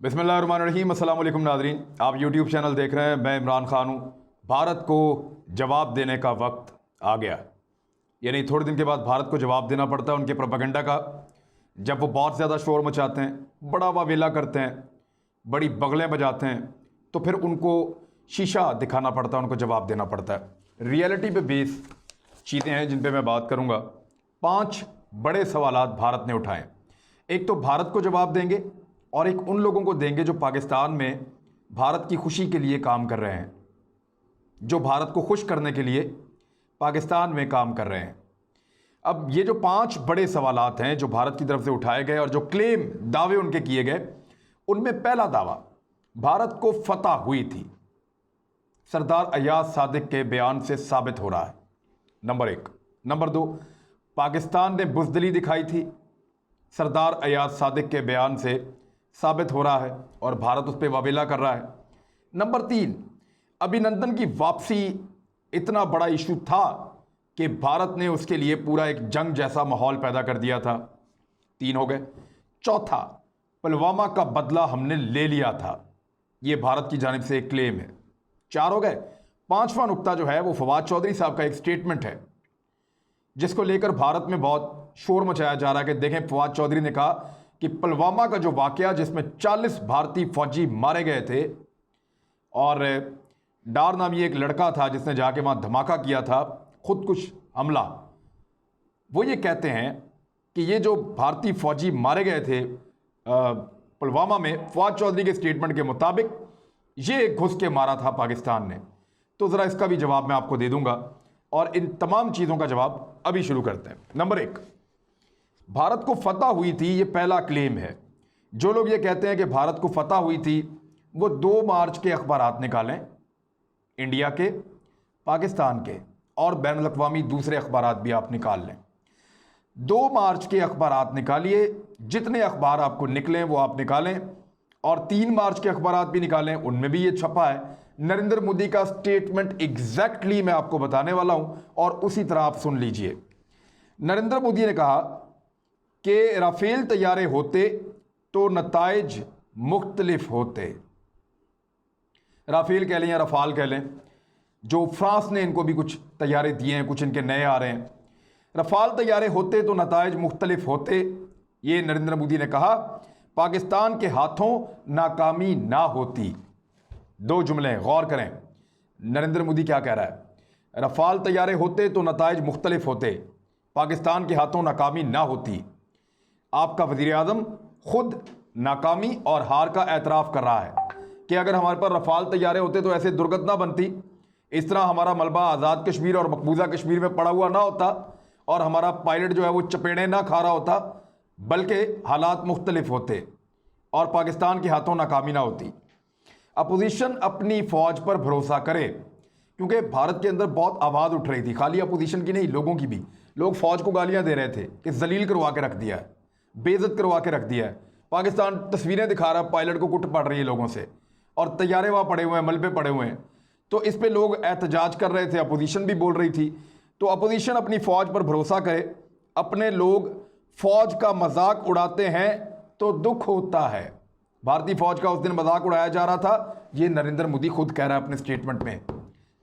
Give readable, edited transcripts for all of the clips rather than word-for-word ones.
बिस्मिल्लाहिर्रहमानिर्रहीम। अस्सलाम वालेकुम नाज़रीन, आप यूट्यूब चैनल देख रहे हैं। मैं इमरान खान हूँ। भारत को जवाब देने का वक्त आ गया, यानी थोड़े दिन के बाद भारत को जवाब देना पड़ता है उनके प्रोपेगेंडा का। जब वो बहुत ज़्यादा शोर मचाते हैं, बड़ा वावेला करते हैं, बड़ी बगलें बजाते हैं, तो फिर उनको शीशा दिखाना पड़ता है, उनको जवाब देना पड़ता है। रियलिटी पे बेस चीज़ें हैं जिन पे मैं बात करूँगा। 5 बड़े सवालात भारत ने उठाए। एक तो भारत को जवाब देंगे और एक उन लोगों को देंगे जो पाकिस्तान में भारत की खुशी के लिए काम कर रहे हैं, जो भारत को खुश करने के लिए पाकिस्तान में काम कर रहे हैं। अब ये जो 5 बड़े सवालात हैं जो भारत की तरफ से उठाए गए और जो क्लेम दावे उनके किए गए, उनमें पहला दावा भारत को फतह हुई थी सरदार अयाज सादिक के बयान से साबित हो रहा है, नंबर 1। नंबर 2, पाकिस्तान ने बुज़दिली दिखाई थी सरदार अयाज सादिक के बयान से साबित हो रहा है और भारत उस पर वावेला कर रहा है। नंबर 3, अभिनंदन की वापसी इतना बड़ा इशू था कि भारत ने उसके लिए पूरा एक जंग जैसा माहौल पैदा कर दिया था। 3 हो गए। चौथा, पुलवामा का बदला हमने ले लिया था, यह भारत की जानिब से एक क्लेम है। 4 हो गए। 5वां नुक्ता जो है वो फवाद चौधरी साहब का एक स्टेटमेंट है जिसको लेकर भारत में बहुत शोर मचाया जा रहा है कि देखें, फवाद चौधरी ने कहा कि पुलवामा का जो वाकया जिसमें 40 भारतीय फौजी मारे गए थे और डार नामी एक लड़का था जिसने जाके वहां धमाका किया था, खुदकुश हमला, वो ये कहते हैं कि ये जो भारतीय फौजी मारे गए थे पुलवामा में, फवाद चौधरी के स्टेटमेंट के मुताबिक ये घुस के मारा था पाकिस्तान ने। तो ज़रा इसका भी जवाब मैं आपको दे दूंगा और इन तमाम चीज़ों का जवाब अभी शुरू करते हैं। नंबर 1, भारत को फतह हुई थी, ये पहला क्लेम है। जो लोग ये कहते हैं कि भारत को फतह हुई थी, वो 2 मार्च के अखबारात निकालें, इंडिया के, पाकिस्तान के और बैनुल अक़वामी दूसरे अखबारात भी आप निकाल लें। 2 मार्च के अखबारात निकालिए, जितने अखबार आपको निकलें वो आप निकालें, और 3 मार्च के अखबारात भी निकालें, उनमें भी ये छपा है। नरेंद्र मोदी का स्टेटमेंट एग्जैक्टली मैं आपको बताने वाला हूं और उसी तरह आप सुन लीजिए। नरेंद्र मोदी ने कहा कि राफेल तैयारे होते तो नताइज मुख्तलिफ होते। राफेल कह लें या रफाल कह लें, जो फ्रांस ने इनको भी कुछ तैयारे दिए हैं, कुछ इनके नए आ रहे हैं। रफाल तैयारे होते तो नताइज मुख्तलिफ होते, ये नरेंद्र मोदी ने कहा। पाकिस्तान के हाथों नाकामी ना होती। 2 जुमले गौर करें, नरेंद्र मोदी क्या कह रहा है। रफाल तैयारे होते तो नताइज मुख्तलिफ होते, पाकिस्तान के हाथों नाकामी ना होती। आपका वज़ीर आज़म खुद नाकामी और हार का एतराफ़ कर रहा है कि अगर हमारे पर रफाल तैयारे होते तो ऐसे दुर्घटना बनती, इस तरह हमारा मलबा आज़ाद कश्मीर और मकबूजा कश्मीर में पड़ा हुआ ना होता और हमारा पायलट जो है वो चपेड़े ना खा रहा होता, बल्कि हालात मुख्तलिफ होते और पाकिस्तान के हाथों नाकामी ना होती। अपोजिशन अपनी फ़ौज पर भरोसा करे, क्योंकि भारत के अंदर बहुत आवाज़ उठ रही थी, खाली अपोजिशन की नहीं, लोगों की भी। लोग फ़ौज को गालियां दे रहे थे कि जलील करवा के रख दिया है, बेइज्जत करवा के रख दिया है। पाकिस्तान तस्वीरें दिखा रहा है, पायलट को कुट पड़ रही है लोगों से, और तैयारे वहाँ पड़े हुए हैं, मलबे पड़े हुए हैं। तो इस पर लोग एहतजाज कर रहे थे, अपोजिशन भी बोल रही थी। तो अपोजिशन अपनी फ़ौज पर भरोसा करे, अपने लोग फ़ौज का मजाक उड़ाते हैं तो दुख होता है। भारतीय फ़ौज का उस दिन मजाक उड़ाया जा रहा था, ये नरेंद्र मोदी खुद कह रहा है अपने स्टेटमेंट में।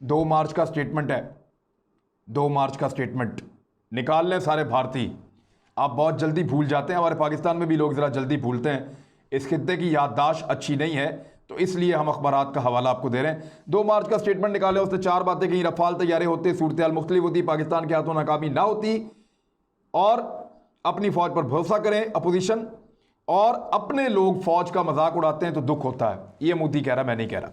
2 मार्च का स्टेटमेंट है, 2 मार्च का स्टेटमेंट निकाल लें सारे भारतीय। आप बहुत जल्दी भूल जाते हैं, हमारे पाकिस्तान में भी लोग ज़रा जल्दी भूलते हैं, इस खित्ते की याददाश्त अच्छी नहीं है, तो इसलिए हम अखबारात का हवाला आपको दे रहे हैं। 2 मार्च का स्टेटमेंट निकाले, उसने 4 बातें कहीं। रफाल तैयारे होते, सूरत हाल मुख्तलिफ होती, पाकिस्तान के हाथों नाकामी ना होती, और अपनी फ़ौज पर भरोसा करें अपोजिशन, और अपने लोग फ़ौज का मजाक उड़ाते हैं तो दुख होता है। ये मोदी कह रहा, मैं नहीं कह रहा।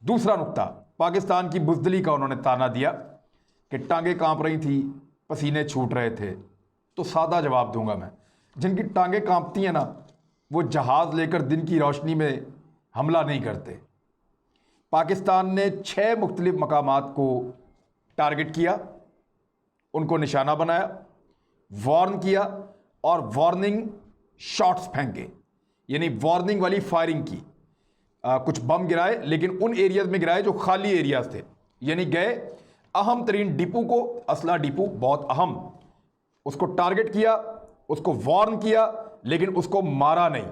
दूसरा नुक्ता, पाकिस्तान की बुज़दिली का उन्होंने ताना दिया कि टांगें कांप रही थी, पसीने छूट रहे थे। तो सादा जवाब दूंगा मैं, जिनकी टांगें कांपती हैं ना, वो जहाज़ लेकर दिन की रोशनी में हमला नहीं करते। पाकिस्तान ने 6 मुख्तलिफ मकामात को टारगेट किया, उनको निशाना बनाया, वार्न किया और वार्निंग शॉट्स फेंके, यानी वार्निंग वाली फायरिंग की। कुछ बम गिराए, लेकिन उन एरियाज में गिराए जो खाली एरियाज थे, यानी गए अहम तरीन डिपो को, असला डिपो बहुत अहम, उसको टारगेट किया, उसको वार्न किया, लेकिन उसको मारा नहीं।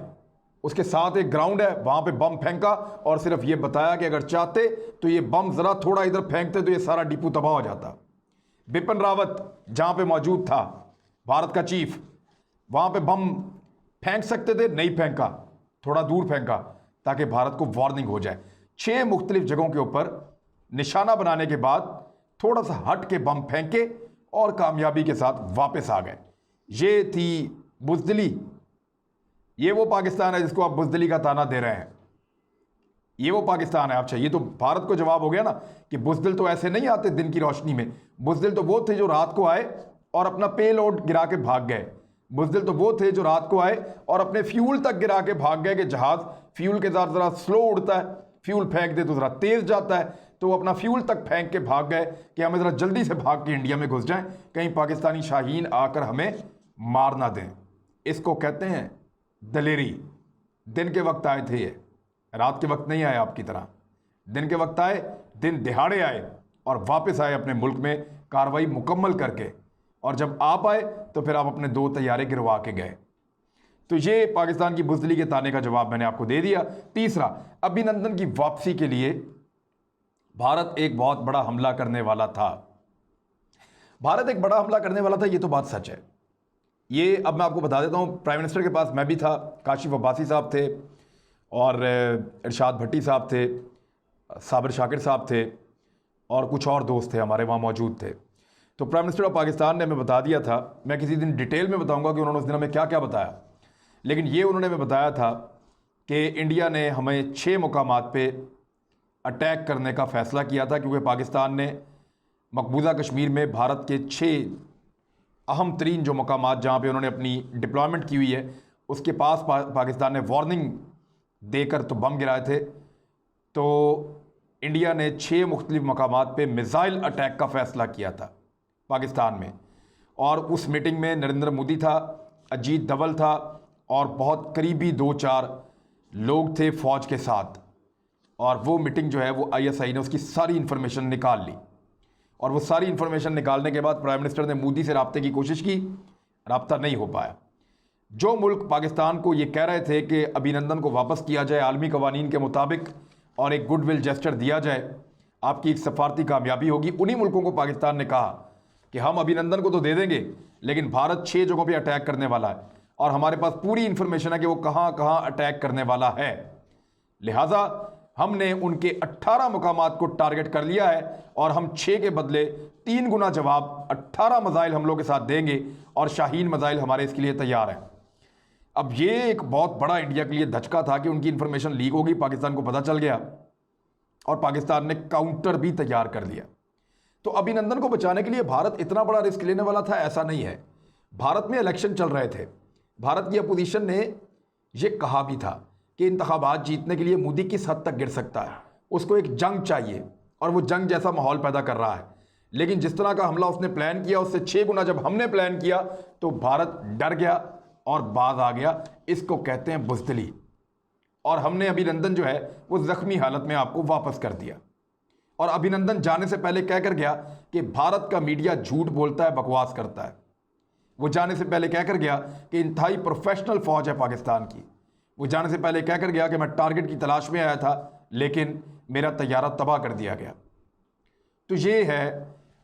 उसके साथ एक ग्राउंड है, वहां पे बम फेंका और सिर्फ ये बताया कि अगर चाहते तो ये बम जरा थोड़ा इधर फेंकते तो ये सारा डिपो तबाह हो जाता। बिपिन रावत जहां पे मौजूद था, भारत का चीफ, वहां पे बम फेंक सकते थे, नहीं फेंका, थोड़ा दूर फेंका ताकि भारत को वार्निंग हो जाए। 6 मुख्तलिफ जगहों के ऊपर निशाना बनाने के बाद थोड़ा सा हट के बम फेंके और कामयाबी के साथ वापस आ गए। ये थी बुज़दिली। ये वो पाकिस्तान है जिसको आप बुज़दिली का ताना दे रहे हैं, ये वो पाकिस्तान है। अच्छा, ये तो भारत को जवाब हो गया ना कि बुज़दिल तो ऐसे नहीं आते दिन की रोशनी में। बुज़दिल तो वो थे जो रात को आए और अपना पे लोड गिरा के भाग गए। बुज़दिल तो वो थे जो रात को आए और अपने फ्यूल तक गिरा के भाग गए कि जहाज फ्यूल के साथ ज़रा स्लो उड़ता है, फ्यूल फेंक दे तो ज़रा तेज़ जाता है, तो वो अपना फ्यूल तक फेंक के भाग गए कि हमें ज़रा जल्दी से भाग के इंडिया में घुस जाएं, कहीं पाकिस्तानी शाहीन आकर हमें मार ना दें। इसको कहते हैं दलेरी। दिन के वक्त आए थे ये, रात के वक्त नहीं आए आपकी तरह। दिन के वक्त आए, दिन दिहाड़े आए और वापस आए अपने मुल्क में कार्रवाई मुकम्मल करके। और जब आप आए तो फिर आप अपने 2 तैयारे गिरवा के गए। तो ये पाकिस्तान की बुज़दिली के ताने का जवाब मैंने आपको दे दिया। तीसरा, अभिनंदन की वापसी के लिए भारत एक बहुत बड़ा हमला करने वाला था। भारत एक बड़ा हमला करने वाला था, ये तो बात सच है। ये अब मैं आपको बता देता हूँ। प्राइम मिनिस्टर के पास मैं भी था, काशिफ अब्बासी साहब थे और इरशाद भट्टी साहब थे, साबिर शाकिर साहब थे और कुछ और दोस्त थे हमारे वहाँ मौजूद थे। तो प्राइम मिनिस्टर ऑफ पाकिस्तान ने हमें बता दिया था, मैं किसी दिन डिटेल में बताऊंगा कि उन्होंने उस दिन हमें क्या क्या बताया, लेकिन ये उन्होंने हमें बताया था कि इंडिया ने हमें 6 मुकामात पे अटैक करने का फ़ैसला किया था, क्योंकि पाकिस्तान ने मकबूजा कश्मीर में भारत के 6 अहम तरीन जो मुकामात जहाँ पे उन्होंने अपनी डिप्लॉयमेंट की हुई है, उसके पास पाकिस्तान ने वार्निंग देकर तो बम गिराए थे। तो इंडिया ने 6 मुख्तलिफ मकामात पे मिसाइल अटैक का फ़ैसला किया था पाकिस्तान में। और उस मीटिंग में नरेंद्र मोदी था, अजीत डवल था और बहुत करीबी 2-4 लोग थे फ़ौज के साथ। और वो मीटिंग जो है वो ISI ने उसकी सारी इन्फॉर्मेशन निकाल ली। और वो सारी इन्फॉर्मेशन निकालने के बाद प्राइम मिनिस्टर ने मोदी से रब्ते की कोशिश की, रब्ता नहीं हो पाया। जो मुल्क पाकिस्तान को ये कह रहे थे कि अभिनंदन को वापस किया जाए आलमी कवानीन के मुताबिक और एक गुडविल जेस्चर दिया जाए, आपकी एक सफारती कामयाबी होगी, उन्हीं मुल्कों को पाकिस्तान ने कहा कि हम अभिनंदन को तो दे देंगे, लेकिन भारत 6 जगहों पे अटैक करने वाला है और हमारे पास पूरी इंफॉर्मेशन है कि वो कहाँ कहाँ अटैक करने वाला है। लिहाजा हमने उनके 18 मुकामात को टारगेट कर लिया है और हम 6 के बदले 3 गुना जवाब 18 मज़ाइल हमलों के साथ देंगे और शाहीन मज़ाइल हमारे इसके लिए तैयार हैं। अब ये एक बहुत बड़ा इंडिया के लिए धचका था कि उनकी इंफॉर्मेशन लीक हो गई, पाकिस्तान को पता चल गया और पाकिस्तान ने काउंटर भी तैयार कर लिया। तो अभिनंदन को बचाने के लिए भारत इतना बड़ा रिस्क लेने वाला था, ऐसा नहीं है। भारत में इलेक्शन चल रहे थे, भारत की अपोजिशन ने यह कहा भी था कि इंतखाबात जीतने के लिए मोदी किस हद तक गिर सकता है, उसको एक जंग चाहिए और वो जंग जैसा माहौल पैदा कर रहा है। लेकिन जिस तरह का हमला उसने प्लान किया उससे 6 गुना जब हमने प्लान किया तो भारत डर गया और बाज आ गया। इसको कहते हैं बुज़दिली। और हमने अभिनंदन जो है वो ज़ख्मी हालत में आपको वापस कर दिया। और अभिनंदन जाने से पहले कह कर गया कि भारत का मीडिया झूठ बोलता है, बकवास करता है। वो जाने से पहले कह कर गया कि इंतहाई प्रोफेशनल फ़ौज है पाकिस्तान की। वो जाने से पहले कह कर गया कि मैं टारगेट की तलाश में आया था लेकिन मेरा तैयारा तबाह कर दिया गया। तो ये है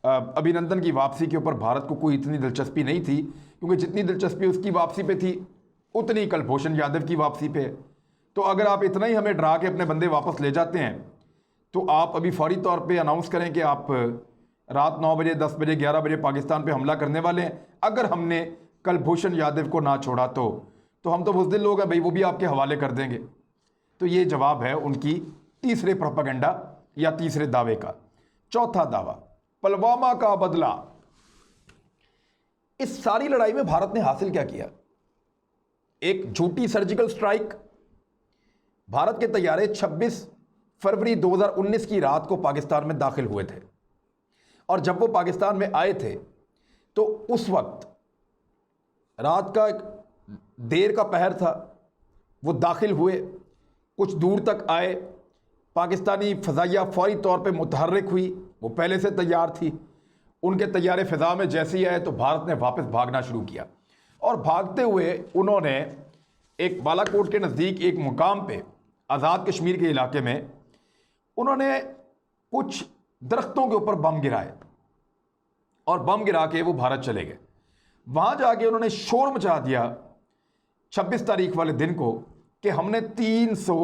अभिनंदन की वापसी के ऊपर भारत को कोई इतनी दिलचस्पी नहीं थी, क्योंकि जितनी दिलचस्पी उसकी वापसी पे थी उतनी कुलभूषण यादव की वापसी पे है। तो अगर आप इतना ही हमें डरा के अपने बंदे वापस ले जाते हैं तो आप अभी फौरी तौर पे अनाउंस करें कि आप रात 9 बजे, 10 बजे, 11 बजे पाकिस्तान पे हमला करने वाले हैं। अगर हमने कुलभूषण यादव को ना छोड़ा तो हम तो बुज़दिल लोग हैं भाई, वो भी आपके हवाले कर देंगे। तो ये जवाब है उनकी तीसरे प्रोपेगेंडा या तीसरे दावे का। चौथा दावा, पुलवामा का बदला। इस सारी लड़ाई में भारत ने हासिल क्या किया? एक झूठी सर्जिकल स्ट्राइक। भारत के तैयारे 26 फरवरी 2019 की रात को पाकिस्तान में दाखिल हुए थे और जब वो पाकिस्तान में आए थे तो उस वक्त रात का एक देर का पहर था। वो दाखिल हुए, कुछ दूर तक आए, पाकिस्तानी फ़ज़ाइया फौरी तौर पे मुतहर्रिक हुई, वो पहले से तैयार थी। उनके तैयारे फ़िज़ा में जैसे ही आए तो भारत ने वापस भागना शुरू किया और भागते हुए उन्होंने एक बालाकोट के नज़दीक एक मुकाम पे आज़ाद कश्मीर के इलाके में उन्होंने कुछ दरख्तों के ऊपर बम गिराए और बम गिरा के वो भारत चले गए। वहाँ जाके उन्होंने शोर मचा दिया 26 तारीख वाले दिन को कि हमने 300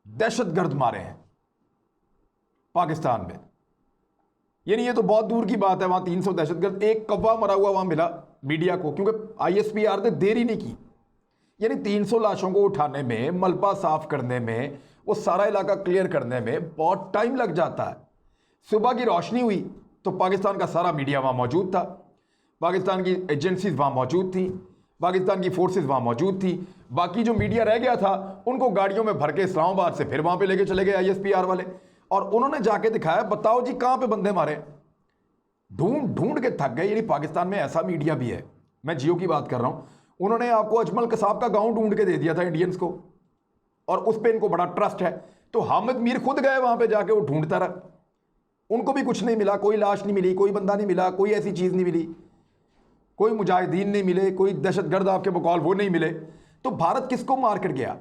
दहशतगर्द मारे हैं पाकिस्तान में। यानी ये तो बहुत दूर की बात है, वहाँ 300 दहशतगर्द, एक कौवा मरा हुआ वहाँ मिला मीडिया को, क्योंकि ISPR ने देर ही नहीं की। यानी 300 लाशों को उठाने में, मलबा साफ करने में, वो सारा इलाका क्लियर करने में बहुत टाइम लग जाता है। सुबह की रोशनी हुई तो पाकिस्तान का सारा मीडिया वहाँ मौजूद था, पाकिस्तान की एजेंसीज वहाँ मौजूद थी, पाकिस्तान की फोर्सेस वहाँ मौजूद थी। बाकी जो मीडिया रह गया था उनको गाड़ियों में भर के इस्लामाबाद से फिर वहाँ पे लेके चले गए ISPR वाले, और उन्होंने जाके दिखाया, बताओ जी कहाँ पे बंदे मारे, ढूंढ ढूंढ के थक गए। यानी पाकिस्तान में ऐसा मीडिया भी है, मैं जियो की बात कर रहा हूँ, उन्होंने आपको अजमल कसाब का गाँव ढूंढ के दे दिया था इंडियंस को, और उस पर इनको बड़ा ट्रस्ट है। तो हामिद मीर खुद गए वहाँ पे, जाके वो ढूंढता रहा, उनको भी कुछ नहीं मिला, कोई लाश नहीं मिली, कोई बंदा नहीं मिला, कोई ऐसी चीज़ नहीं मिली, कोई मुजाहिदीन नहीं मिले, कोई दहशतगर्द आपके बकौल वो नहीं मिले। तो भारत किसको मार कर गया?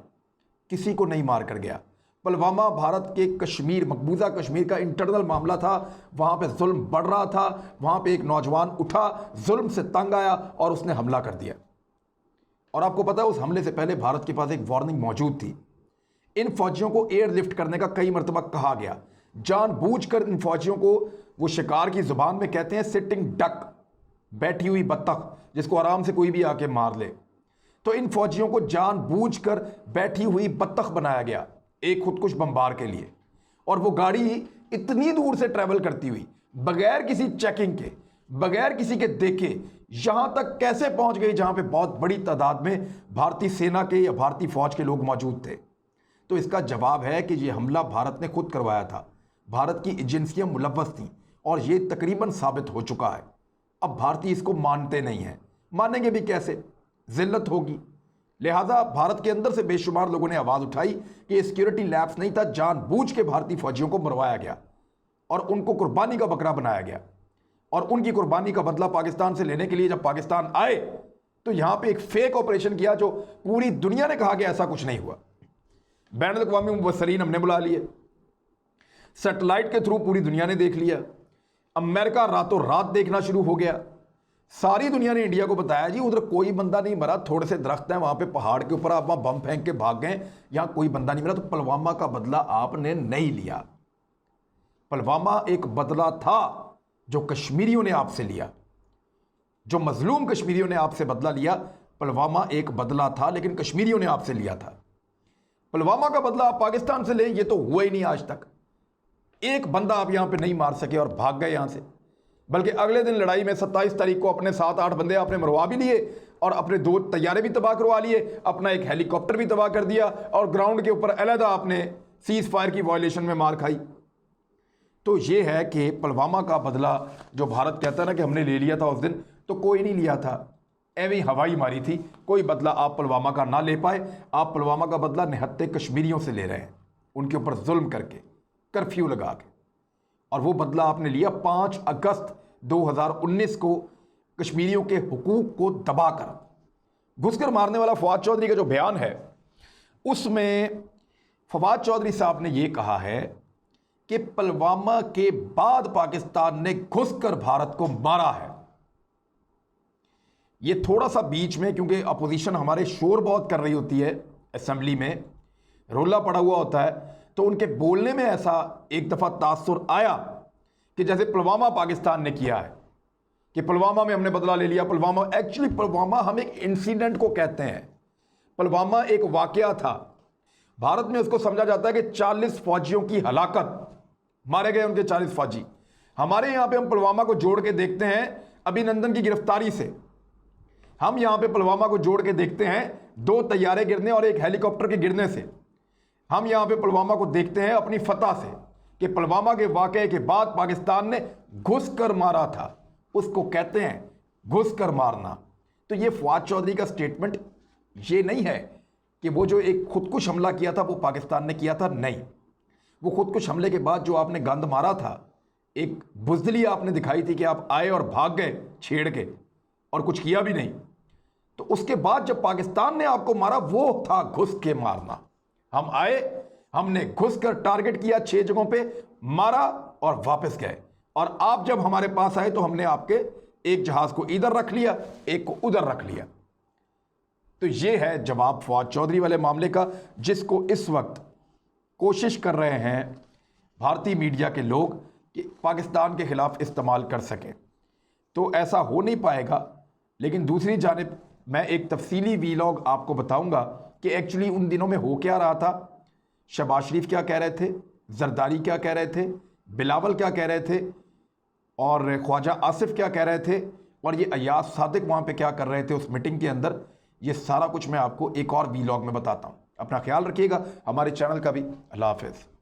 किसी को नहीं मार कर गया। पुलवामा भारत के कश्मीर, मकबूजा कश्मीर का इंटरनल मामला था, वहाँ पे जुल्म बढ़ रहा था, वहाँ पे एक नौजवान उठा, जुल्म से तंग आया और उसने हमला कर दिया। और आपको पता है उस हमले से पहले भारत के पास एक वार्निंग मौजूद थी। इन फौजियों को एयरलिफ्ट करने का कई मरतबा कहा गया, जानबूझकर इन फौजियों को, वो शिकार की जुबान में कहते हैं सिटिंग डक, बैठी हुई बत्तख, जिसको आराम से कोई भी आके मार ले। तो इन फौजियों को जानबूझकर बैठी हुई बत्तख बनाया गया एक खुदकुश बमबार के लिए, और वो गाड़ी इतनी दूर से ट्रैवल करती हुई बगैर किसी चेकिंग के, बगैर किसी के देखे, यहां तक कैसे पहुंच गई जहां पे बहुत बड़ी तादाद में भारतीय सेना के या भारतीय फौज के लोग मौजूद थे। तो इसका जवाब है कि यह हमला भारत ने खुद करवाया था, भारत की एजेंसियां मुलव्वस थीं, और ये तकरीबन साबित हो चुका है। अब भारतीय इसको मानते नहीं हैं, मानेंगे भी कैसे, जिल्लत होगी। लिहाजा भारत के अंदर से बेशुमार लोगों ने आवाज़ उठाई कि ये सिक्योरिटी लैप्स नहीं था, जानबूझ के भारतीय फौजियों को मरवाया गया और उनको कुर्बानी का बकरा बनाया गया। और उनकी कुर्बानी का बदला पाकिस्तान से लेने के लिए जब पाकिस्तान आए तो यहां पे एक फेक ऑपरेशन किया, जो पूरी दुनिया ने कहा कि ऐसा कुछ नहीं हुआ। बैनुल अक़वामी मुबस्सरीन हमने बुला लिए, सैटेलाइट के थ्रू पूरी दुनिया ने देख लिया, अमेरिका रातों रात देखना शुरू हो गया, सारी दुनिया ने इंडिया को बताया जी उधर कोई बंदा नहीं मरा, थोड़े से दरख्त हैं वहां पे पहाड़ के ऊपर, आप वहां बम फेंक के भाग गए, यहां कोई बंदा नहीं मरा। तो पुलवामा का बदला आपने नहीं लिया। पुलवामा एक बदला था जो कश्मीरियों ने आपसे लिया, जो मजलूम कश्मीरियों ने आपसे बदला लिया। पुलवामा एक बदला था, लेकिन कश्मीरियों ने आपसे लिया था। पुलवामा का बदला आप पाकिस्तान से ले, ये तो हुआ ही नहीं आज तक। एक बंदा आप यहां पे नहीं मार सके और भाग गए यहां से, बल्कि अगले दिन लड़ाई में 27 तारीख को अपने 7-8 बंदे आपने मरवा भी लिए और अपने 2 तैयारे भी तबाह करवा लिए, अपना एक हेलीकॉप्टर भी तबाह कर दिया, और ग्राउंड के ऊपर अलहदा आपने सीज फायर की वायलेशन में मार खाई। तो ये है कि पुलवामा का बदला जो भारत कहता है ना कि हमने ले लिया था उस दिन, तो कोई नहीं लिया था, एवं हवाई मारी थी। कोई बदला आप पुलवामा का ना ले पाए। आप पुलवामा का बदला निहत्ते कश्मीरियों से ले रहे हैं, उनके ऊपर जुल्म करके, कर्फ्यू लगा के, और वो बदला आपने लिया 5 अगस्त 2019 को कश्मीरियों के हुकूक को दबाकर। घुसकर मारने वाला फवाद चौधरी का जो बयान है, उसमें फवाद चौधरी साहब ने यह कहा है कि पुलवामा के बाद पाकिस्तान ने घुसकर भारत को मारा है। ये थोड़ा सा बीच में, क्योंकि अपोजिशन हमारे शोर बहुत कर रही होती है, असेंबली में रोला पड़ा हुआ होता है, तो उनके बोलने में ऐसा एक दफ़ा तासुर आया कि जैसे पुलवामा पाकिस्तान ने किया है, कि पुलवामा में हमने बदला ले लिया। पुलवामा, एक्चुअली पुलवामा हम एक इंसिडेंट को कहते हैं, पुलवामा एक वाकया था। भारत में उसको समझा जाता है कि 40 फौजियों की हलाकत, मारे गए उनके 40 फौजी। हमारे यहाँ पे हम पुलवामा को जोड़ के देखते हैं अभिनंदन की गिरफ्तारी से, हम यहाँ पे पुलवामा को जोड़ के देखते हैं 2 तैयारे गिरने और एक हेलीकॉप्टर के गिरने से। हम यहाँ पे पुलवामा को देखते हैं अपनी फतह से, कि पुलवामा के वाकये के बाद पाकिस्तान ने घुसकर मारा था, उसको कहते हैं घुसकर मारना। तो ये फवाद चौधरी का स्टेटमेंट ये नहीं है कि वो जो एक खुदकुश हमला किया था वो पाकिस्तान ने किया था, नहीं। वो खुदकुश हमले के बाद जो आपने गंद मारा था, एक बुज़दिली आपने दिखाई थी कि आप आए और भाग गए छेड़ के और कुछ किया भी नहीं। तो उसके बाद जब पाकिस्तान ने आपको मारा वो था घुस के मारना। हम आए, हमने घुस कर टारगेट किया 6 जगहों पे, मारा और वापस गए। और आप जब हमारे पास आए तो हमने आपके एक जहाज को इधर रख लिया, एक को उधर रख लिया। तो ये है जवाब फवाद चौधरी वाले मामले का, जिसको इस वक्त कोशिश कर रहे हैं भारतीय मीडिया के लोग कि पाकिस्तान के खिलाफ इस्तेमाल कर सकें। तो ऐसा हो नहीं पाएगा। लेकिन दूसरी जानिब मैं एक तफसीली वीलॉग आपको बताऊंगा कि एक्चुअली उन दिनों में हो क्या रहा था। शहबाज शरीफ क्या कह रहे थे, जरदारी क्या कह रहे थे, बिलावल क्या कह रहे थे, और ख्वाजा आसिफ क्या कह रहे थे, और ये अयाज सादिक वहाँ पे क्या कर रहे थे उस मीटिंग के अंदर। ये सारा कुछ मैं आपको एक और वीलॉग में बताता हूँ। अपना ख्याल रखिएगा, हमारे चैनल का भी। अल्लाह हाफ़िज़।